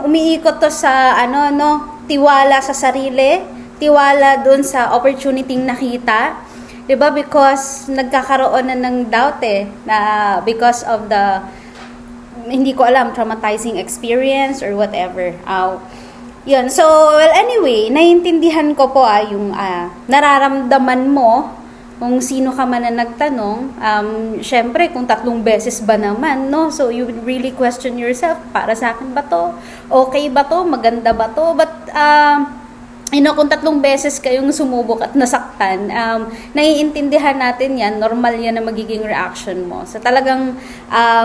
umiikot to sa tiwala sa sarili, tiwala dun sa opportunity nakita. 'Di ba? Because nagkakaroon na ng doubt na because of the hindi ko alam, traumatizing experience or whatever. Yun. So, well, anyway, naiintindihan ko po yung nararamdaman mo kung sino ka man na nagtanong. Syempre, kung 3 beses ba naman, no? So, you would really question yourself, para sa akin ba to? Okay ba to? Maganda ba to? But, kung 3 beses kayong sumubok at nasaktan, naiintindihan natin yan, normal yan na magiging reaction mo. So talagang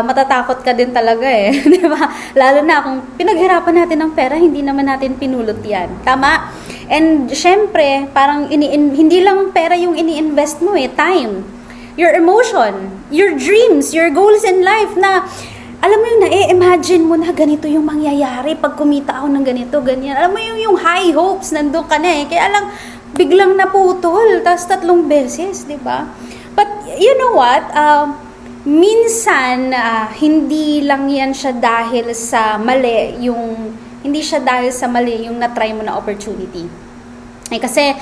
matatakot ka din talaga di ba? Lalo na kung pinaghirapan natin ng pera, hindi naman natin pinulot yan. Tama? And syempre, parang hindi lang pera yung ini-invest mo time. Your emotion, your dreams, your goals in life na alam mo yung imagine mo na ganito yung mangyayari pag kumita ako ng ganito, ganyan. Alam mo yung high hopes, nandun ka na Kaya lang, biglang naputol, tapos 3 beses, di ba? But, you know what? Minsan, hindi lang yan siya dahil sa mali, hindi siya dahil sa mali yung na-try mo na opportunity. Kasi,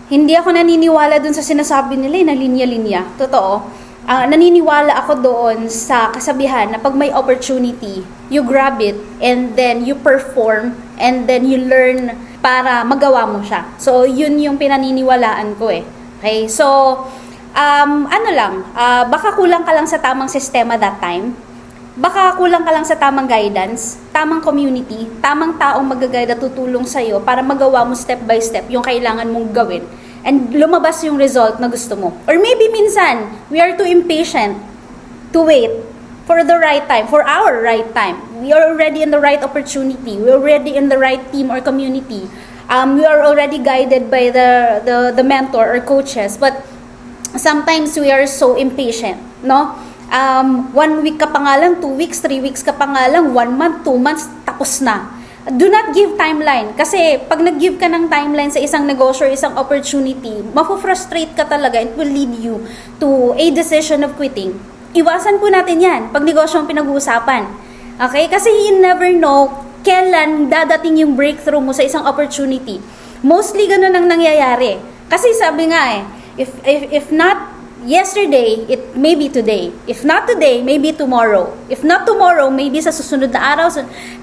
hindi ako naniniwala dun sa sinasabi nila na linya-linya. Totoo. Naniniwala ako doon sa kasabihan na pag may opportunity, you grab it and then you perform and then you learn para magawa mo siya. So, yun yung pinaniniwalaan ko Okay? So, baka kulang ka lang sa tamang sistema that time. Baka kulang ka lang sa tamang guidance, tamang community, tamang taong mag-guide at tutulong sa'yo para magawa mo step by step yung kailangan mong gawin. And lumabas yung result na gusto mo. Or maybe minsan, we are too impatient to wait for the right time, for our right time. We are already in the right opportunity. We are already in the right team or community. We are already guided by the mentor or coaches. But sometimes we are so impatient, no? 1 week ka pa nga lang, 2 weeks, 3 weeks ka pa nga lang, 1 month, 2 months, tapos na. Do not give timeline. Kasi pag nag-give ka ng timeline sa isang negosyo or isang opportunity, mapufrustrate ka talaga. It will lead you to a decision of quitting. Iwasan po natin yan pag negosyo ang pinag-uusapan. Okay? Kasi you never know kailan dadating yung breakthrough mo sa isang opportunity. Mostly ganun ang nangyayari. Kasi sabi nga if not yesterday, it may be today. If not today, maybe tomorrow. If not tomorrow, maybe sa susunod na araw.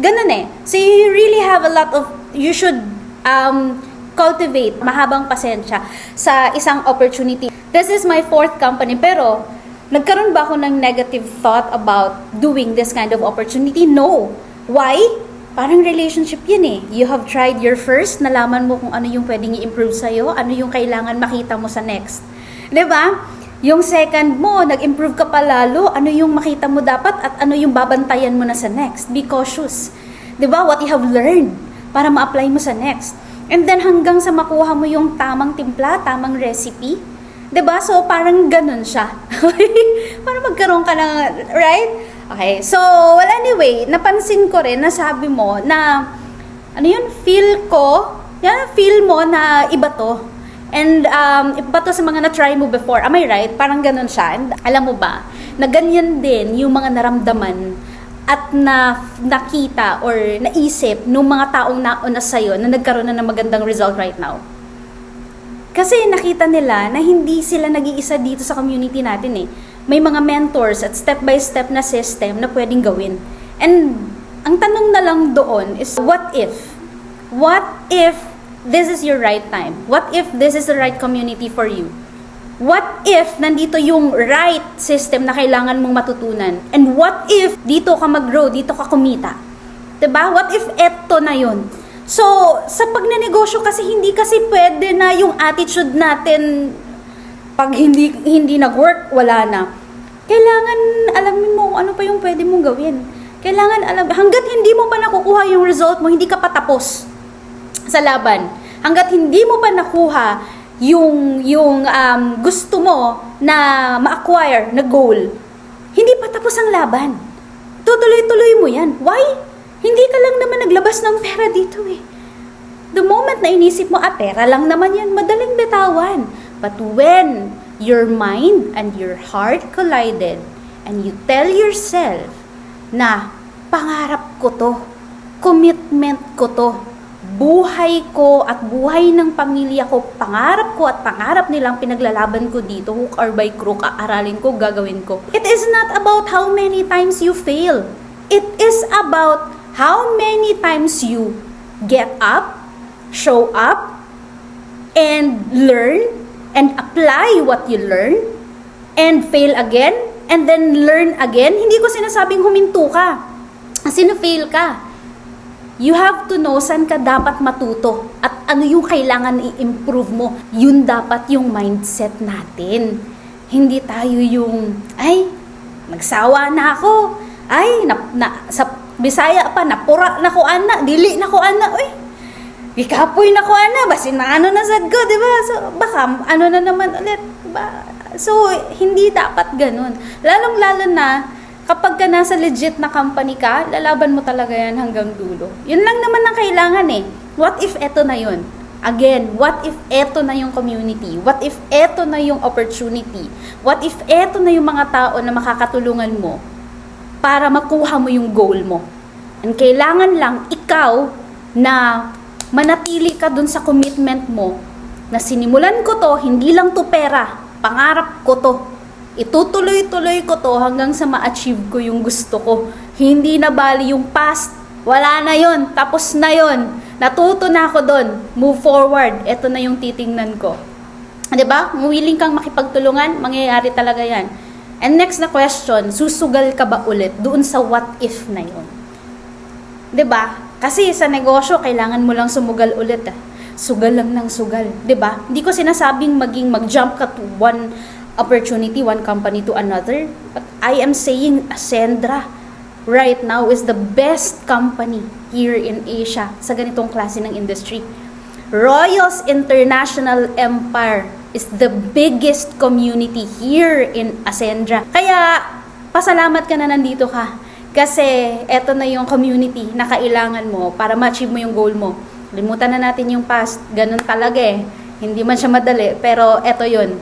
Ganun So you really have a lot of, you should cultivate mahabang pasensya sa isang opportunity. This is my 4th company, pero nagkaroon ba ako ng negative thought about doing this kind of opportunity? No. Why? Parang relationship yan You have tried your first, nalaman mo kung ano yung pwedeng i-improve sa'yo, ano yung kailangan makita mo sa next. 'Di ba? Yung second mo, nag-improve ka pa lalo, ano yung makita mo dapat at ano yung babantayan mo na sa next. Be cautious. 'Di ba? What you have learned para ma-apply mo sa next. And then hanggang sa makuha mo yung tamang timpla, tamang recipe. 'Di ba? So parang ganun siya. Para magkaroon ka ng, right? Okay. So, well anyway, napansin ko rin na sabi mo na feel mo na iba to. And iba to sa mga na-try mo before. Am I right? Parang ganun siya. And alam mo ba, na ganyan din yung mga naramdaman at nakita or naisip ng mga taong nauna sa'yo na nagkaroon na ng magandang result right now. Kasi nakita nila na hindi sila nag-iisa dito sa community natin May mga mentors at step-by-step na system na pwedeng gawin. And ang tanong na lang doon is, what if? What if this is your right time? What if this is the right community for you? What if nandito yung right system na kailangan mong matutunan? And what if dito ka mag-grow, dito ka kumita? 'Di ba? What if eto na yun? So, sa pagnenegosyo kasi hindi kasi pwede na yung attitude natin pag hindi nag-work, wala na. Kailangan alamin mo ano pa yung pwede mong gawin. Kailangan hangga't hindi mo pa nakukuha yung result mo, hindi ka pa tapos sa laban. Hangga't hindi mo pa nakuha yung gusto mo na ma-acquire na goal, hindi pa tapos ang laban. Tutuloy-tuloy mo yan. Why? Hindi ka lang naman naglabas ng pera dito The moment na inisip mo, pera lang naman yan, madaling bitawan. But when your mind and your heart collided and you tell yourself na pangarap ko to, Commitment ko to. Buhay ko at buhay ng pamilya ko, pangarap ko at pangarap nilang pinaglalaban ko dito, hook or by crook, aaralin ko, gagawin ko. It is not about how many times you fail. It is about how many times you get up, show up, and learn, and apply what you learn, and fail again, and then learn again. Hindi ko sinasabing huminto ka. Sino-fail ka. You have to know saan ka dapat matuto at ano yung kailangan i-improve mo. Yun dapat yung mindset natin. Hindi tayo yung, ay, nagsawa na ako. Ay, sa Bisaya pa, napura na ko ana, dili na ko ana. Uy, ikapoy na ko ana, basin na ano na sad ko, di ba? So, baka ano na naman ulit. Diba? So, hindi dapat ganun. Lalong-lalo na, kapag ka nasa legit na company ka, lalaban mo talaga yan hanggang dulo. Yun lang naman ang kailangan eh. What if eto na yun? Again, what if eto na yung community? What if eto na yung opportunity? What if eto na yung mga tao na makakatulungan mo para makuha mo yung goal mo? And kailangan lang ikaw na manatili ka dun sa commitment mo na sinimulan ko to, hindi lang to pera, pangarap ko to. Itutuloy-tuloy ko to hanggang sa ma-achieve ko yung gusto ko. Hindi na bali yung past. Wala na yon, tapos na yon. Natuto na ako doon. Move forward. Ito na yung titingnan ko. 'Di ba? Willing kang makipagtulungan, mangyayari talaga yan. And next na question, susugal ka ba ulit doon sa what if na yon? 'Di ba? Kasi sa negosyo, kailangan mo lang sumugal ulit. Sugal lang ng sugal. 'Di ba? Hindi ko sinasabing mag-jump ka to one opportunity, one company to another. But I am saying Ascendra right now is the best company here in Asia sa ganitong klase ng industry. Royals International Empire is the biggest community here in Ascendra. Kaya, pasalamat ka na nandito ka. Kasi, eto na yung community na kailangan mo para ma-achieve mo yung goal mo. Limutan na natin yung past. Ganun talaga eh. Hindi man siya madali, pero eto yun.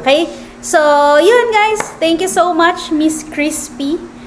Okay? So, yun guys. Thank you so much, Miss Crispy.